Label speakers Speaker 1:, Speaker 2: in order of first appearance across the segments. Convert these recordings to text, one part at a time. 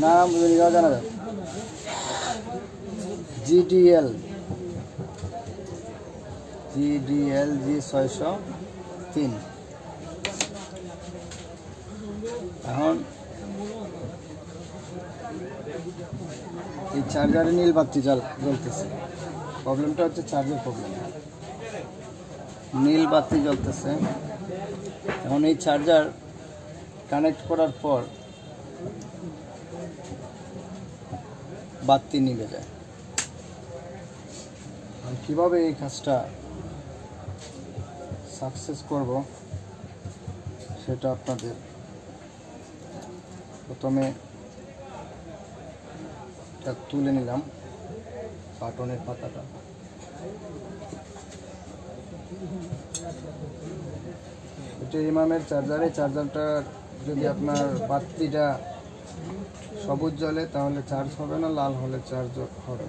Speaker 1: নাম জানা যায় GDL G603। এখন এই চার্জারে নীল বাতি জ্বলতেছে, প্রবলেমটা হচ্ছে চার্জের প্রবলেম। নীল বাতি জ্বলতেছে। এখন এই চার্জার কানেক্ট করার পর বাতি নিভে যায়। কিভাবে এই কাজটা সাকসেস করব সেটা আপনাদের প্রথমে তুলে নিলাম কার্টনের পাতাটা। এটা ইমামের চার্জারে, চার্জারটা যদি আপনার বাতিটা সবুজ জ্বলে তাহলে চার্জ হবে না, লাল হলে চার্জ হবে।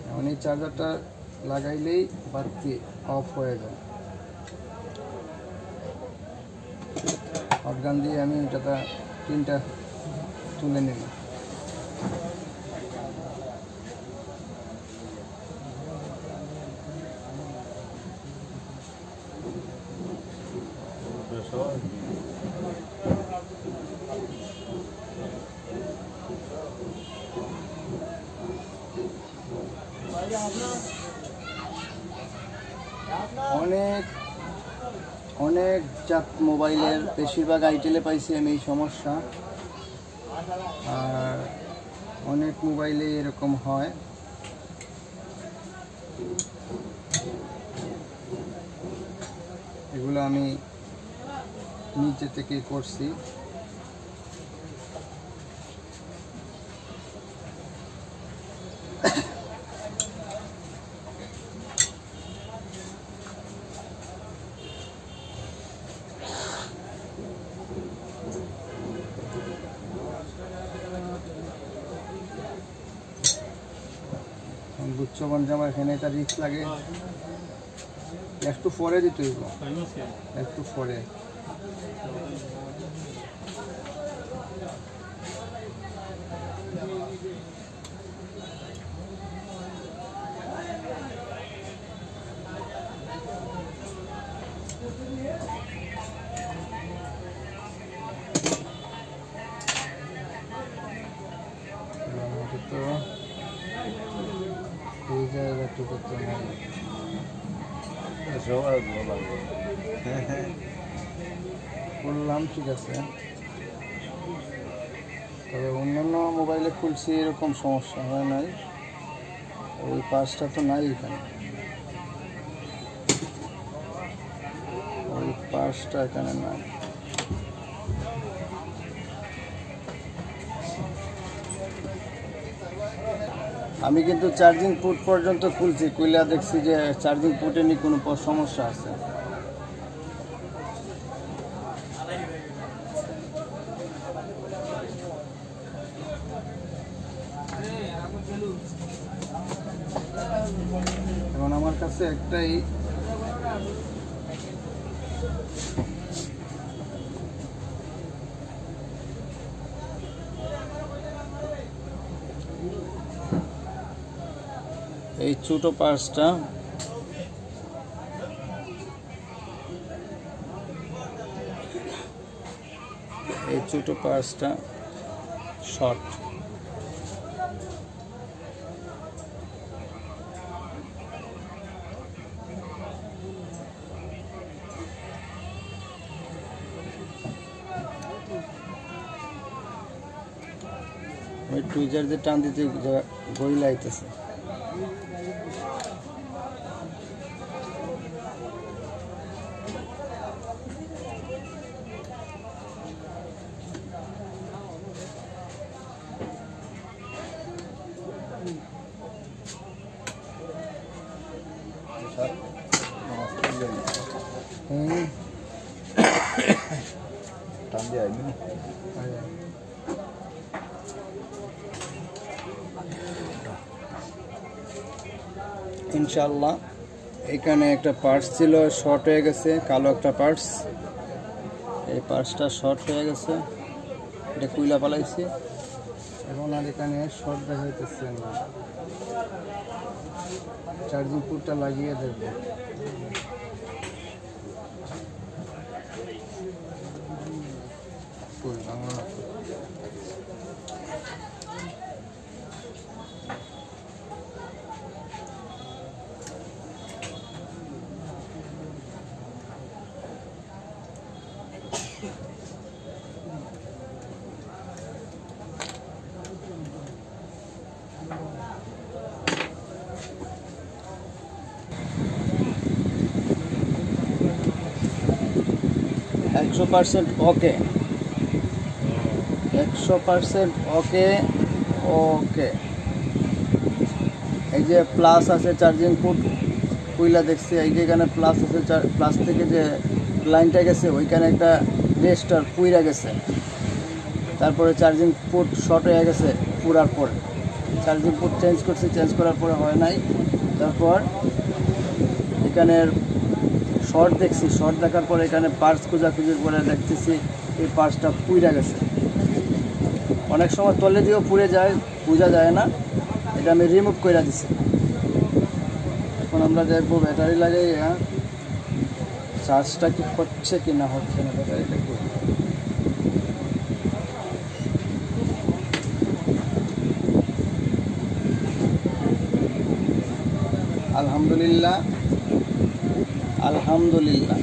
Speaker 1: এখন এই চার্জারটা লাগাইলেই বাতি অফ হয়ে যায়। হটগান দিয়ে আমি এটা পিনটা তুলে নিলাম। অনেক জাত মোবাইলের বেশিরভাগ আইটেলে পাইছি আমি এই সমস্যা, আর অনেক মোবাইলে এরকম হয়। এগুলো আমি নিচে থেকে করছি। গুচ্ছ বঞ্জামা এখানে এটা রিস্ক লাগে, একটু পরে দিতে হইব, একটু পরে। করলাম, ঠিক আছে। তবে অন্যান্য মোবাইলে খুলছি এরকম সমস্যা হয় নাই। ওই পাশটা তো নাই এখানে, ওই পাশটা এখানে নাই। আমি কিন্তু চার্জিং পোর্ট পর্যন্ত খুলছি, খুলে দেখছি যে চার্জিং পোর্টে নি কোনো সমস্যা আছে। এখন আমার কাছে একটাই এই ছোট পার্সটা, এই ছোট পার্সটা শর্ট। ওই টুইজার দিয়ে টান দিতে গড়িলা আইতেছে।
Speaker 2: টান দিয়ে আইবি না।
Speaker 1: ইনশাআল্লাহ এখানে একটা পার্টস ছিল, শর্ট হয়ে গেছে, কালো একটা পার্টস। এই পার্টসটা শর্ট হয়ে গেছে, এটা কুইলা পালাইছি। এখন আর এখানে শর্ট দেখাইতেছে না, চার্জিং পোর্টটা লাগিয়ে দেবো। বাংলা 100% ওকে, 100% ওকে ওকে। এই যে প্লাস আছে চার্জিং পোর্ট কইলা দেখছি, এই যে এখানে প্লাস আছে, প্লাস থেকে যে লাইনটা গেছে ওইখানে একটা রেজিস্টার পুইরা গেছে। তারপরে চার্জিং পোর্ট শর্ট হয়ে গেছে পুরার পরে, চার্জিং পোর্ট চেঞ্জ করছি, চেঞ্জ করার পরে হয় নাই। তারপর এখানের শর্ট দেখছি, শর্ট দেখার পরে এখানে পার্স খোঁজাখুঁজির পরে দেখতেছি এই পার্সটা পুইরা গেছে। অনেক সময় তলে দিয়েও পুড়ে যায়, বোঝা যায় না, এটা আমি রিমুভ করে দিছি। এখন আমরা দেখবো ব্যাটারি লাগাইয়া চার্জটা কি হচ্ছে কি না হচ্ছে না, ব্যাটারি দেখবো। আলহামদুলিল্লাহ আলহামদুলিল্লাহ,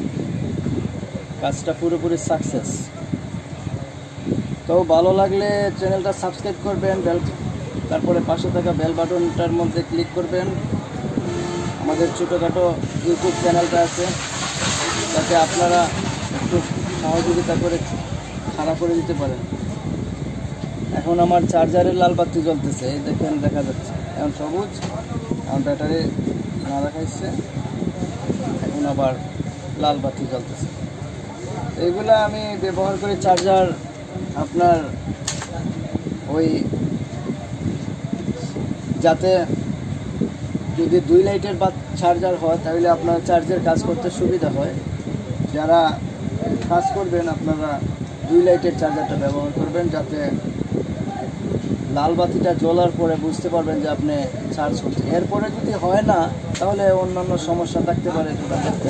Speaker 1: কাজটা পুরোপুরি সাকসেস। তো ভালো লাগলে চ্যানেলটা সাবস্ক্রাইব করবেন, তারপরে পাশে থাকা বেল বাটনটার মধ্যে ক্লিক করবেন। আমাদের ছোটোখাটো ইউটিউব চ্যানেলটা আছে, যাতে আপনারা একটু সহযোগিতা করে খাড়া করে দিতে পারেন। এখন আমার চার্জারের লাল বাতি জ্বলতেছে, এই দেখেন দেখা যাচ্ছে, এখন সবুজ, এখন ব্যাটারি না দেখাইছে, এখন আবার লাল বাতি জ্বলতেছে। এইগুলা আমি ব্যবহার করি চার্জার আপনার ওই, যাতে যদি 2 লাইটের বা চার্জার হয় তাহলে আপনার চার্জের কাজ করতে সুবিধা হয়। যারা কাজ করবেন আপনারা 2 লাইটের চার্জারটা ব্যবহার করবেন, যাতে লাল বাতিটা জ্বলার পরে বুঝতে পারবেন যে আপনি চার্জ হচ্ছে। এরপরে যদি হয় না তাহলে অন্যান্য সমস্যা থাকতে পারে, সেটা দেখতে